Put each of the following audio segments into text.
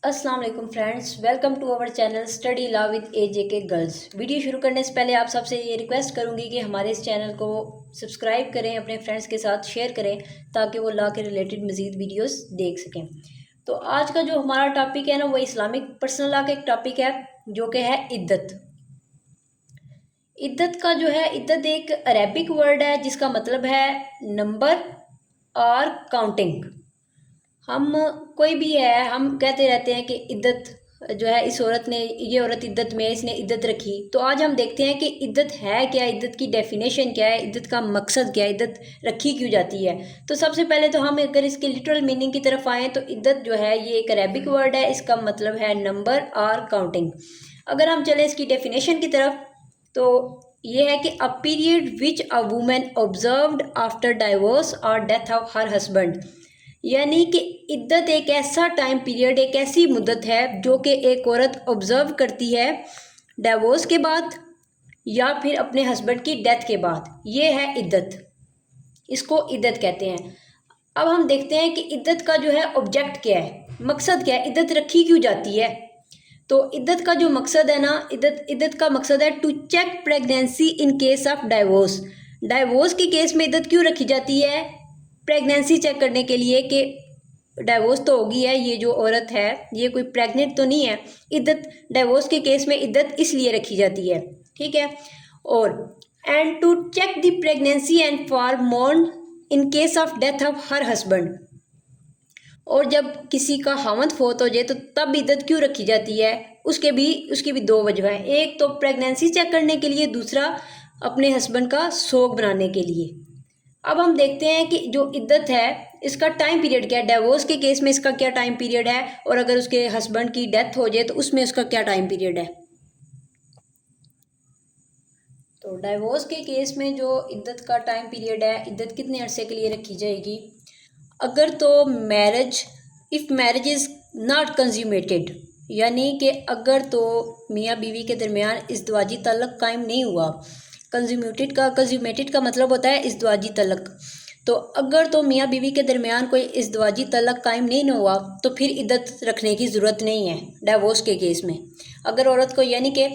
अस्सलाम वालेकुम friends, welcome to our channel study law with AJK girls. Video शुरू करने से पहले आप सबसे ये रिक्वेस्ट करूंगी कि हमारे इस चैनल को सब्सक्राइब करें, अपने फ्रेंड्स के साथ शेयर करें ताकि वो लॉ के रिलेटेड मज़ीद वीडियोस देख सकें। तो आज का जो हमारा टॉपिक है ना, वो इस्लामिक पर्सनल लॉ का एक टॉपिक है जो कि है इद्दत। इद्दत का जो है, इद्दत एक अरेबिक वर्ड है जिसका मतलब है नंबर और काउंटिंग। हम कोई भी है, हम कहते रहते हैं कि इद्दत जो है, इस औरत ने, ये औरत इद्दत में है, इसने इद्दत रखी। तो आज हम देखते हैं कि इद्दत है क्या, इद्दत की डेफिनेशन क्या है, इद्दत का मकसद क्या है, इद्दत रखी क्यों जाती है। तो सबसे पहले तो हम अगर इसके लिटरल मीनिंग की तरफ आएँ तो इद्दत जो है ये एक अरेबिक वर्ड है, इसका मतलब है नंबर और काउंटिंग। अगर हम चलें इसकी डेफिनेशन की तरफ तो ये है कि a period which a women observed after divorce और डेथ ऑफ हर हस्बैंड। यानी कि इद्दत एक ऐसा टाइम पीरियड, एक ऐसी मुद्दत है जो कि एक औरत ऑब्जर्व करती है डाइवोर्स के बाद या फिर अपने हस्बैंड की डेथ के बाद। ये है इद्दत, इसको इद्दत कहते हैं। अब हम देखते हैं कि इद्दत का जो है ऑब्जेक्ट क्या है, मकसद क्या है, इद्दत रखी क्यों जाती है। तो इद्दत का जो मकसद है ना, इद्दत का मकसद है to check pregnancy in case of divorce. Divorce के केस में इद्दत क्यों रखी जाती है? प्रेगनेंसी चेक करने के लिए कि डाइवोर्स तो होगी है, ये जो औरत है ये कोई प्रेग्नेंट तो नहीं है। इद्दत, डाइवोर्स के केस में इद्दत इसलिए रखी जाती है, ठीक है। और and to check the pregnancy and for mourn in case of death of her husband. और जब किसी का हावंद फोत हो जाए तो तब इद्दत क्यों रखी जाती है, उसकी भी दो वजह है। एक तो प्रेगनेंसी चेक करने के लिए, दूसरा अपने हस्बैंड का सोग बनाने के लिए। अब हम देखते हैं कि जो इद्दत है इसका टाइम पीरियड क्या है। डिवोर्स के केस में इसका क्या टाइम पीरियड है, और अगर उसके हस्बैंड की डेथ हो जाए तो उसमें उसका क्या टाइम पीरियड है। तो डाइवोर्स के केस में जो इद्दत का टाइम पीरियड है, इद्दत कितने अरसे के लिए रखी जाएगी। अगर तो marriage, if marriage is not consummated, यानी कि अगर तो मियाँ बीवी के दरमियान इज़्दवाजी तल्लक कायम नहीं हुआ। कंज्यूमेटेड का मतलब होता है इज़्दवाजी तल्लक। तो अगर तो मियाँ बीवी के दरमियान कोई इज़्दवाजी तल्लक कायम नहीं हुआ तो फिर इद्दत रखने की ज़रूरत नहीं है डाइवोर्स के केस में। अगर औरत को, यानी कि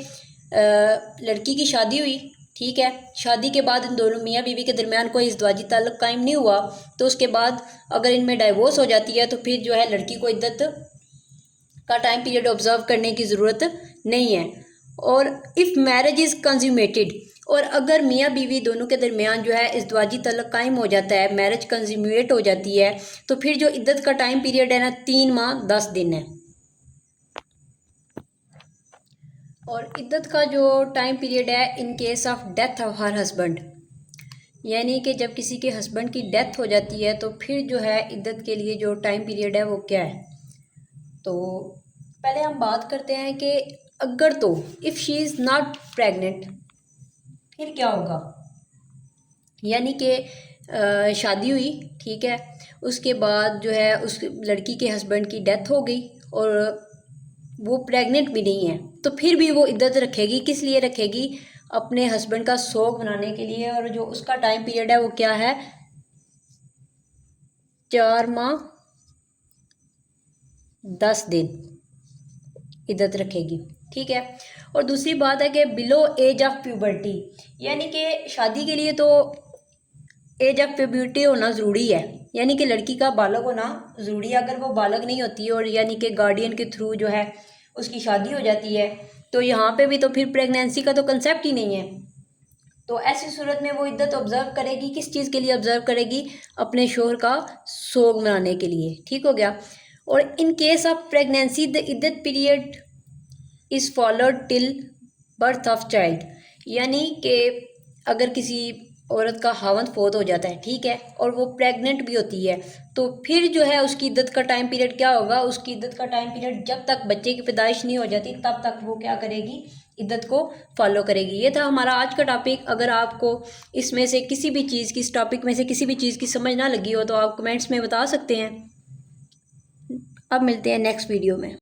लड़की की शादी हुई, ठीक है, शादी के बाद इन दोनों मियाँ बीवी के दरमियान कोई इज़्दवाजी ताल्लुक़ कायम नहीं हुआ तो उसके बाद अगर इनमें डाइवोर्स हो जाती है तो फिर जो है लड़की को इद्दत का टाइम पीरियड ऑब्जर्व करने की ज़रूरत नहीं है। और इफ़ मैरिज इज़ कंज्यूमेटेड, और अगर मियाँ बीवी दोनों के दरमियान जो है इज़्दवाजी ताल्लुक़ कायम हो जाता है, मैरिज कंज्यूमेट हो जाती है, तो फिर जो इद्दत का टाइम पीरियड है ना, 3 माह 10 दिन है। और इद्दत का जो टाइम पीरियड है इन case of death of her husband, यानी कि जब किसी के हस्बैंड की डेथ हो जाती है तो फिर जो है इद्दत के लिए जो टाइम पीरियड है वो क्या है। तो पहले हम बात करते हैं कि अगर तो if she is not pregnant फिर क्या होगा। यानी कि शादी हुई, ठीक है, उसके बाद जो है उस लड़की के हस्बैंड की डेथ हो गई और वो प्रेग्नेंट भी नहीं है, तो फिर भी वो इद्दत रखेगी। किस लिए रखेगी? अपने हस्बैंड का सोग मनाने के लिए। और जो उसका टाइम पीरियड है वो क्या है, 4 माह 10 दिन इद्दत रखेगी, ठीक है। और दूसरी बात है कि बिलो एज ऑफ प्यूबर्टी, यानी कि शादी के लिए तो एज ऑफ प्यूबर्टी होना ज़रूरी है, यानी कि लड़की का बालग होना ज़रूरी है। अगर वो बालग नहीं होती है और यानी कि गार्डियन के थ्रू जो है उसकी शादी हो जाती है तो यहाँ पे भी तो फिर प्रेगनेंसी का तो कंसेप्ट ही नहीं है। तो ऐसी सूरत में वो इद्दत ऑब्जर्व करेगी, किस चीज़ के लिए ऑब्जर्व करेगी? अपने शोहर का सोग मनाने के लिए, ठीक हो गया। और in case of pregnancy the इद्दत period is followed till birth of child, यानी कि अगर किसी औरत का हावंद फोत हो जाता है, ठीक है, और वो प्रेग्नेंट भी होती है, तो फिर जो है उसकी इद्दत का टाइम पीरियड क्या होगा। उसकी इद्दत का टाइम पीरियड जब तक बच्चे की पैदाइश नहीं हो जाती तब तक वो क्या करेगी, इद्दत को फॉलो करेगी। ये था हमारा आज का टॉपिक। अगर आपको इसमें से किसी भी चीज़ की, इस टॉपिक में से किसी भी चीज़ की समझ ना लगी हो तो आप कमेंट्स में बता सकते हैं। अब मिलते हैं नेक्स्ट वीडियो में।